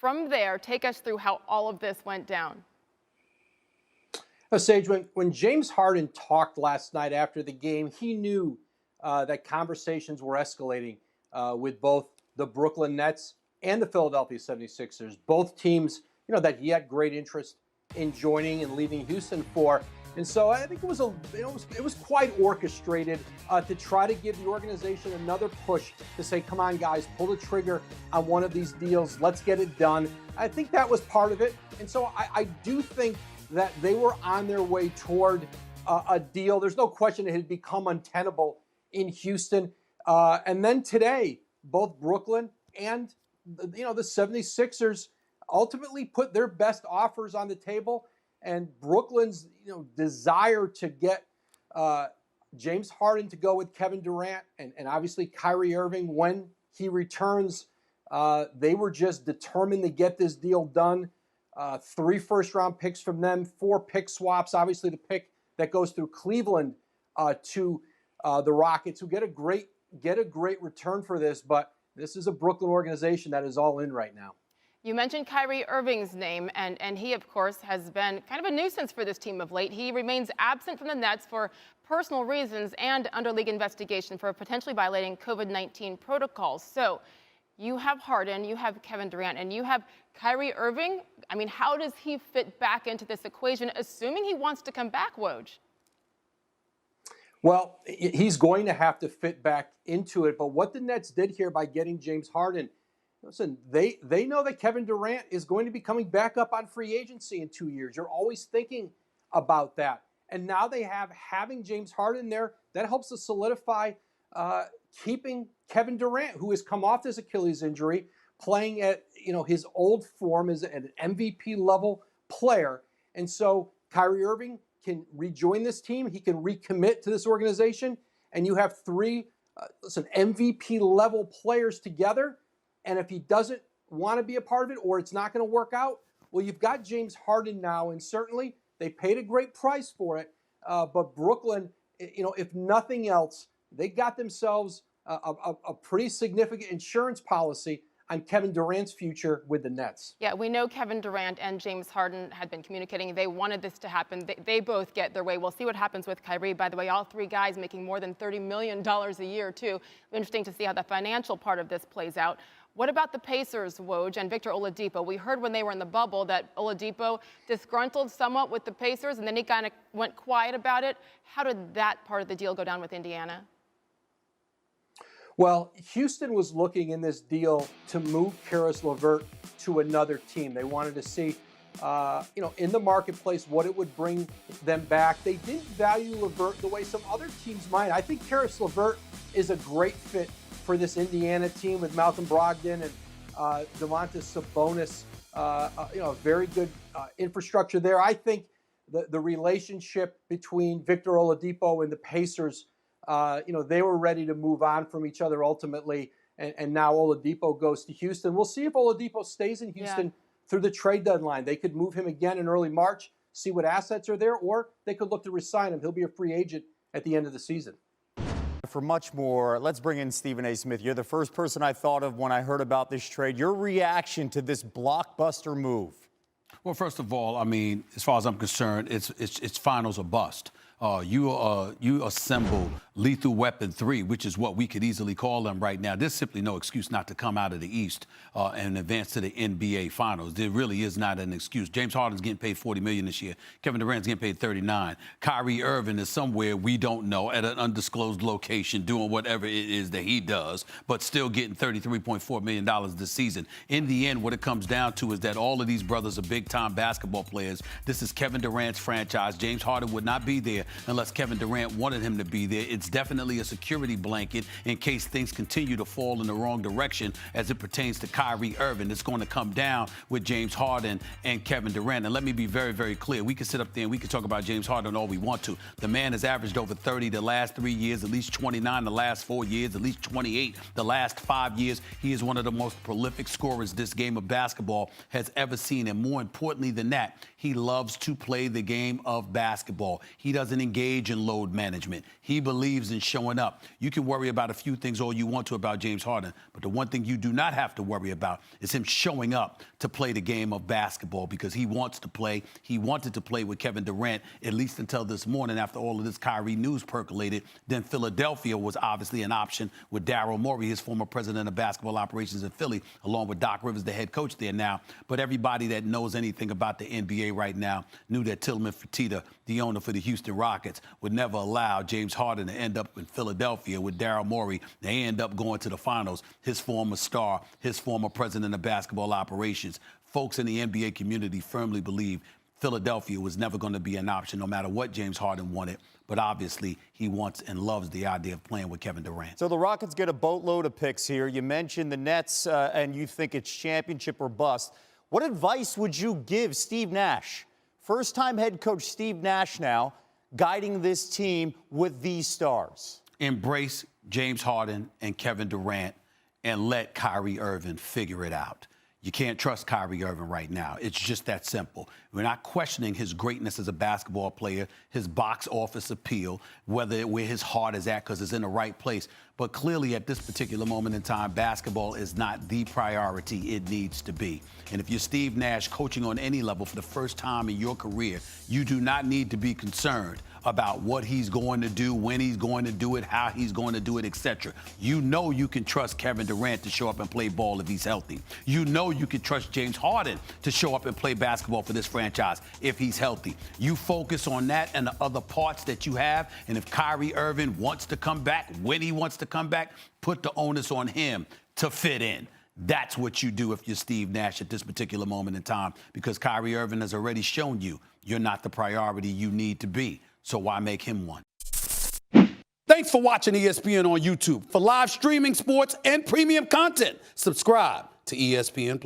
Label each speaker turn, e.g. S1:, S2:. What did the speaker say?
S1: From there, take us through how all of this went down.
S2: Sage, when James Harden talked last night after the game, he knew that conversations were escalating with both the Brooklyn Nets and the Philadelphia 76ers, both teams, that he had great interest in joining and leaving Houston for. And so I think it was quite orchestrated to try to give the organization another push to say, come on, guys, pull the trigger on one of these deals. Let's get it done. I think that was part of it. And so I do think that they were on their way toward a deal. There's no question it had become untenable in Houston. And then today, both Brooklyn and the 76ers ultimately put their best offers on the table. And Brooklyn's desire to get James Harden to go with Kevin Durant and obviously Kyrie Irving when he returns, they were just determined to get this deal done. 3 first-round picks from them, 4 pick swaps. Obviously, the pick that goes through Cleveland to the Rockets, who get a great return for this. But this is a Brooklyn organization that is all in right now.
S1: You mentioned Kyrie Irving's name, and he, of course, has been kind of a nuisance for this team of late. He remains absent from the Nets for personal reasons and under league investigation for potentially violating COVID-19 protocols. So you have Harden, you have Kevin Durant, and you have Kyrie Irving. I mean, how does he fit back into this equation, assuming he wants to come back, Woj?
S2: Well, he's going to have to fit back into it. But what the Nets did here by getting James Harden, listen, they know that Kevin Durant is going to be coming back up on free agency in 2 years. You're always thinking about that. And now having James Harden there, that helps to solidify keeping Kevin Durant, who has come off this Achilles injury, playing at his old form as an MVP level player. And so Kyrie Irving can rejoin this team. He can recommit to this organization. And you have 3 MVP level players together. And if he doesn't want to be a part of it or it's not going to work out, well, you've got James Harden now. And certainly they paid a great price for it. But Brooklyn, if nothing else, they got themselves a pretty significant insurance policy on Kevin Durant's future with the Nets.
S1: Yeah, we know Kevin Durant and James Harden had been communicating. They wanted this to happen. They both get their way. We'll see what happens with Kyrie. By the way, all 3 guys making more than $30 million a year, too. Interesting to see how the financial part of this plays out. What about the Pacers, Woj, and Victor Oladipo? We heard when they were in the bubble that Oladipo disgruntled somewhat with the Pacers, and then he kind of went quiet about it. How did that part of the deal go down with Indiana?
S2: Well, Houston was looking in this deal to move Karis LeVert to another team. They wanted to see, in the marketplace, what it would bring them back. They didn't value LeVert the way some other teams might. I think Karis LeVert is a great fit for this Indiana team with Malcolm Brogdon and Domantas Sabonis. Very good infrastructure there. I think the relationship between Victor Oladipo and the Pacers, they were ready to move on from each other ultimately, and now Oladipo goes to Houston. We'll see if Oladipo stays in Houston through the trade deadline. They could move him again in early March, see what assets are there, or they could look to re-sign him. He'll be a free agent at the end of the season.
S3: For much more, let's bring in Stephen A. Smith. You're the first person I thought of when I heard about this trade. Your reaction to this blockbuster move?
S4: Well, first of all, I mean, as far as I'm concerned, it's finals or bust. You assemble Lethal Weapon 3, which is what we could easily call them right now. There's simply no excuse not to come out of the East and advance to the NBA Finals. There really is not an excuse. James Harden's getting paid $40 million this year. Kevin Durant's getting paid $39. Kyrie Irving is somewhere we don't know at an undisclosed location doing whatever it is that he does, but still getting $33.4 million this season. In the end, what it comes down to is that all of these brothers are big-time basketball players. This is Kevin Durant's franchise. James Harden would not be there unless Kevin Durant wanted him to be there. It's definitely a security blanket in case things continue to fall in the wrong direction as it pertains to Kyrie Irving. It's going to come down with James Harden and Kevin Durant. And let me be very, very clear. We can sit up there and we can talk about James Harden all we want to. The man has averaged over 30 the last 3 years, at least 29 the last 4 years, at least 28 the last 5 years. He is one of the most prolific scorers this game of basketball has ever seen. And more importantly than that, he loves to play the game of basketball. He doesn't engage in load management. He believes believes in showing up. You can worry about a few things all you want to about James Harden, but the one thing you do not have to worry about is him showing up to play the game of basketball, because he wants to play. He wanted to play with Kevin Durant, at least until this morning after all of this Kyrie news percolated. Then Philadelphia was obviously an option with Daryl Morey, his former president of basketball operations in Philly, along with Doc Rivers, the head coach there now. But everybody that knows anything about the NBA right now knew that Tillman Fertitta, the owner for the Houston Rockets, would never allow James Harden to end up in Philadelphia with Daryl Morey. They end up going to the finals. His former star, his former president of basketball operations. Folks in the NBA community firmly believe Philadelphia was never going to be an option, no matter what James Harden wanted. But obviously, he wants and loves the idea of playing with Kevin Durant.
S3: So the Rockets get a boatload of picks here. You mentioned the Nets, and you think it's championship or bust. What advice would you give Steve Nash? First-time head coach Steve Nash now guiding this team with these stars.
S4: Embrace James Harden and Kevin Durant and let Kyrie Irving figure it out. You can't trust Kyrie Irving right now. It's just that simple. We're not questioning his greatness as a basketball player, his box office appeal, where his heart is at because it's in the right place. But clearly at this particular moment in time, basketball is not the priority it needs to be. And if you're Steve Nash coaching on any level for the first time in your career, you do not need to be concerned about what he's going to do, when he's going to do it, how he's going to do it, etc. You know you can trust Kevin Durant to show up and play ball if he's healthy. You know you can trust James Harden to show up and play basketball for this franchise if he's healthy. You focus on that and the other parts that you have, and if Kyrie Irving wants to come back, when he wants to come back, put the onus on him to fit in. That's what you do if you're Steve Nash at this particular moment in time, because Kyrie Irving has already shown you you're not the priority you need to be. So why make him one? Thanks for watching ESPN on YouTube. For live streaming, sports, and premium content, subscribe to ESPN+.